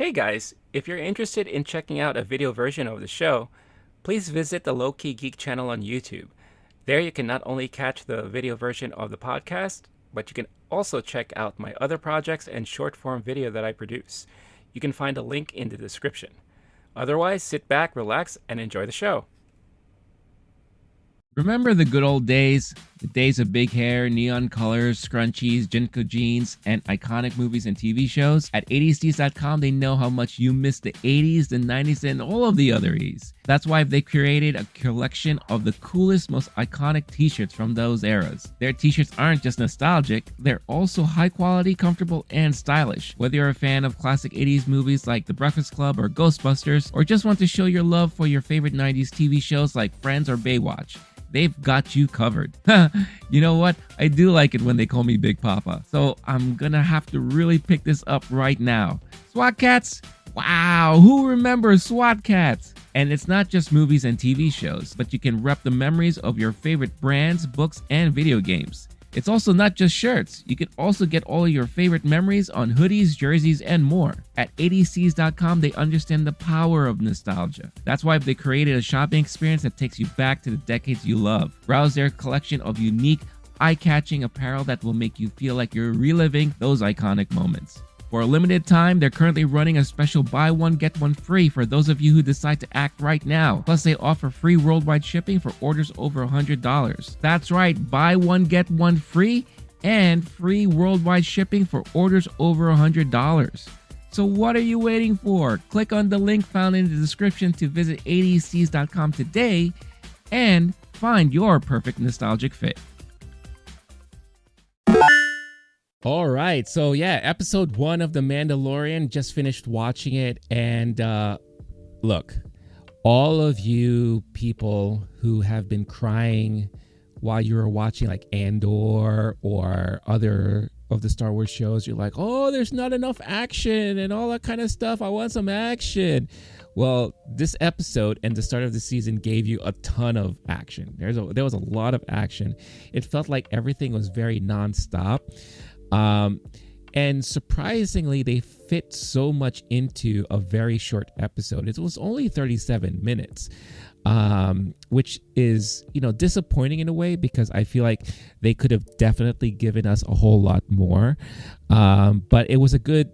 Hey guys, if you're interested in checking out a video version of the show, please visit the LOWKEY GEEK channel on YouTube. There you can not only catch the video version of the podcast, but you can also check out my other projects and short form video that I produce. You can find a link in the description. Otherwise, sit back, relax, and enjoy the show. Remember the good old days? The days of big hair, neon colors, scrunchies, Jinko jeans, and iconic movies and TV shows? At 80sDs.com, they know how much you miss the 80s, the 90s, and all of the other E's. That's why they created a collection of the coolest, most iconic t-shirts from those eras. Their t-shirts aren't just nostalgic, they're also high quality, comfortable, and stylish. Whether you're a fan of classic 80s movies like The Breakfast Club or Ghostbusters, or just want to show your love for your favorite 90s TV shows like Friends or Baywatch, they've got you covered. You know what? I do like it when they call me Big Papa. So I'm gonna have to really pick this up right now. SWAT Cats? Wow, who remembers SWAT Cats? And it's not just movies and TV shows, but you can rep the memories of your favorite brands, books, and video games. It's also not just shirts. You can also get all your favorite memories on hoodies, jerseys, and more. At 80cs.com, they understand the power of nostalgia. That's why they created a shopping experience that takes you back to the decades you love. Browse their collection of unique, eye-catching apparel that will make you feel like you're reliving those iconic moments. For a limited time, they're currently running a special buy one, get one free for those of you who decide to act right now. Plus, they offer free worldwide shipping for orders over $100. That's right, buy one, get one free and free worldwide shipping for orders over $100. So what are you waiting for? Click on the link found in the description to visit 80cs.com today and find your perfect nostalgic fit. All right, so yeah, episode 1 of The Mandalorian, just finished watching it, and look, all of you people who have been crying while you were watching like Andor or other of the Star Wars shows, you're like, oh, there's not enough action and all that kind of stuff. I want some action. Well, this episode and the start of the season gave you a ton of action. There was a lot of action. It felt like everything was very nonstop. And surprisingly, they fit so much into a very short episode. It was only 37 minutes, which is, disappointing in a way because I feel like they could have definitely given us a whole lot more. But it was a good,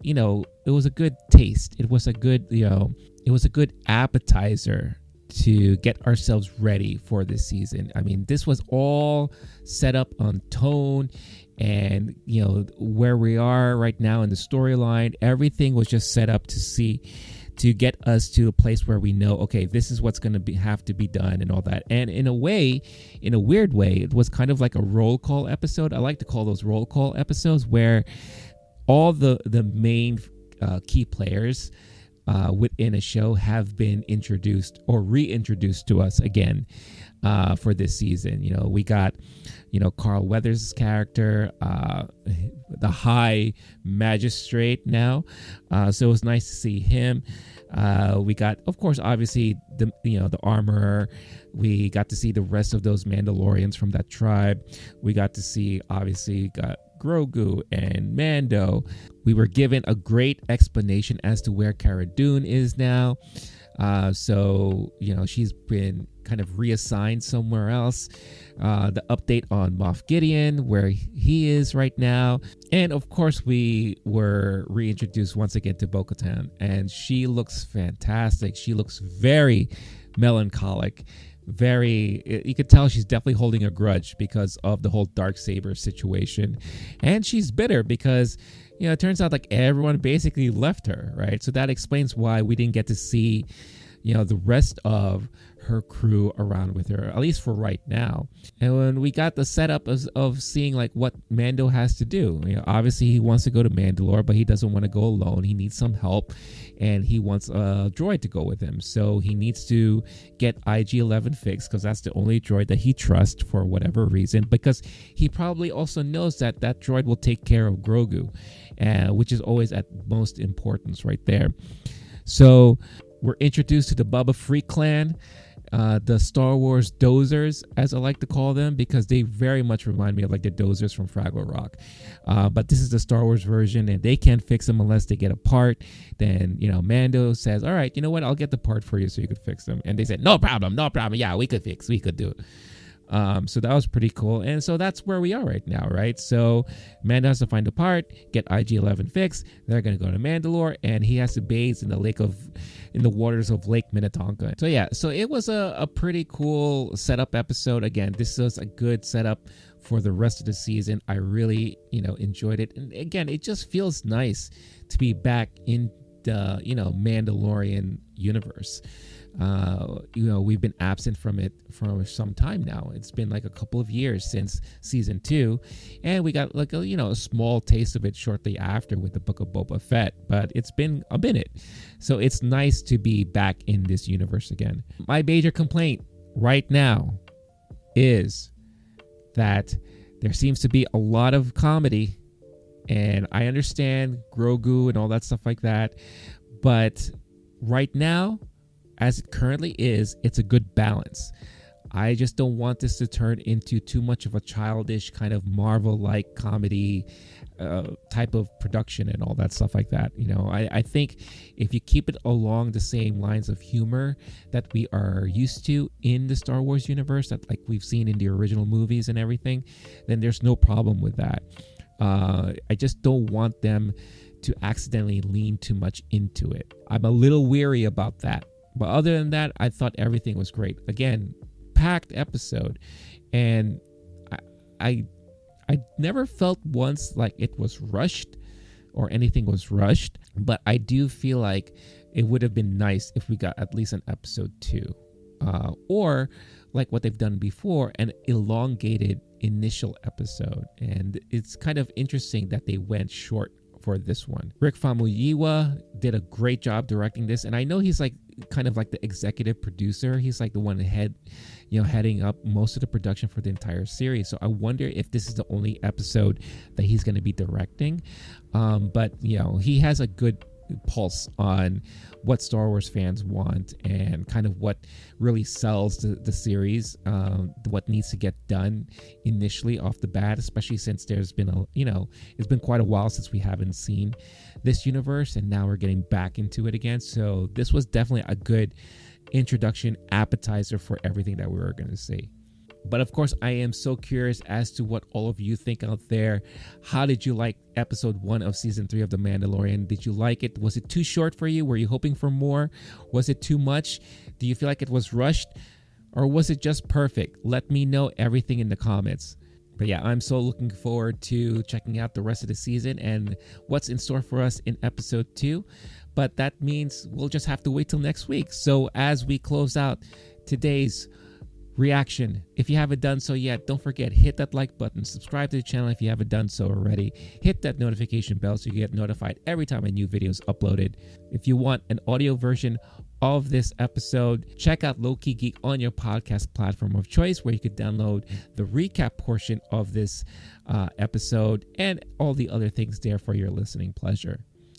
it was a good taste. It was a good, it was a good appetizer to get ourselves ready for this season. I mean, this was all set up on tone and, where we are right now in the storyline. Everything was just set up to get us to a place where we know, okay, this is what's going to have to be done and all that. And in a weird way, it was kind of like a roll call episode. I like to call those roll call episodes where all the main key players within a show have been introduced or reintroduced to us again for this season. We got, Carl Weathers' character, the High Magistrate now. So it was nice to see him. We got, of course, obviously the Armorer. We got to see the rest of those Mandalorians from that tribe. We got to see, obviously, got Grogu and Mando. We were given a great explanation as to where Cara Dune is now. So, she's been kind of reassigned somewhere else. The update on Moff Gideon, where he is right now. And of course, we were reintroduced once again to Bo-Katan, and she looks fantastic. She looks very melancholic. You could tell she's definitely holding a grudge because of the whole Darksaber situation. And she's bitter because, it turns out like everyone basically left her, right? So that explains why we didn't get to see, the rest of her crew around with her, at least for right now. And when we got the setup of seeing like what Mando has to do, obviously he wants to go to Mandalore, but he doesn't want to go alone. He needs some help, and he wants a droid to go with him. So he needs to get IG-11 fixed because that's the only droid that he trusts for whatever reason, because he probably also knows that that droid will take care of Grogu, which is always at most importance right there. So we're introduced to the Bubba Free clan. the Star Wars dozers, as I like to call them, because they very much remind me of like the dozers from Fraggle Rock. But this is the Star Wars version, and they can't fix them unless they get a part. Then, Mando says, all right, you know what? I'll get the part for you so you could fix them. And they said, no problem. Yeah, we could do it. So that was pretty cool. And so that's where we are right now, right? So Mando has to find a part, get IG-11 fixed. They're going to go to Mandalore, and he has to bathe in the waters of Lake Minnetonka. So yeah, so it was a pretty cool setup episode. Again, this was a good setup for the rest of the season. I really, enjoyed it. And again, it just feels nice to be back in the, Mandalorian universe. We've been absent from it for some time now. It's been like a couple of years since season 2, and we got like a small taste of it shortly after with the Book of Boba Fett, but it's been a minute. So it's nice to be back in this universe again. My major complaint right now is that there seems to be a lot of comedy, and I understand Grogu and all that stuff like that, but right now, as it currently is, it's a good balance. I just don't want this to turn into too much of a childish kind of Marvel-like comedy type of production and all that stuff like that. I think if you keep it along the same lines of humor that we are used to in the Star Wars universe, that like we've seen in the original movies and everything, then there's no problem with that. I just don't want them to accidentally lean too much into it. I'm a little weary about that. But other than that, I thought everything was great. Again, packed episode. And I never felt once like it was rushed or anything was rushed. But I do feel like it would have been nice if we got at least an episode 2. Or like what they've done before, an elongated initial episode. And it's kind of interesting that they went short for this one. Rick Famuyiwa did a great job directing this, and I know he's like kind of like the executive producer. He's like the one heading up most of the production for the entire series. So I wonder if this is the only episode that he's going to be directing. But he has a good pulse on what Star Wars fans want and kind of what really sells the series, what needs to get done initially off the bat, especially since there's been it's been quite a while since we haven't seen this universe, and now we're getting back into it again. So this was definitely a good introduction appetizer for everything that we were going to see. But of course, I am so curious as to what all of you think out there. How did you like episode 1 of season 3 of The Mandalorian? Did you like it? Was it too short for you? Were you hoping for more? Was it too much? Do you feel like it was rushed? Or was it just perfect? Let me know everything in the comments. But yeah, I'm so looking forward to checking out the rest of the season and what's in store for us in episode 2. But that means we'll just have to wait till next week. So as we close out today's reaction, if you haven't done so yet, don't forget, hit that like button, subscribe to the channel if you haven't done so already, hit that notification bell so you get notified every time a new video is uploaded. If you want an audio version of this episode, check out LOWKEY GEEK on your podcast platform of choice, where you could download the recap portion of this episode and all the other things there for your listening pleasure.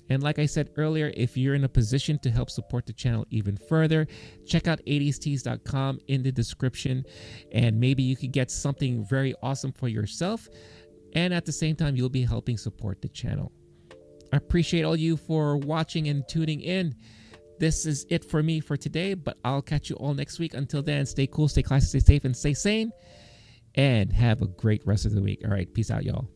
And like I said earlier, if you're in a position to help support the channel even further, check out 80stees.com in the description, and maybe you could get something very awesome for yourself, and at the same time, you'll be helping support the channel. I appreciate all you for watching and tuning in. This is it for me for today, but I'll catch you all next week. Until then, stay cool, stay classy, stay safe, and stay sane, and have a great rest of the week. All right, peace out, y'all.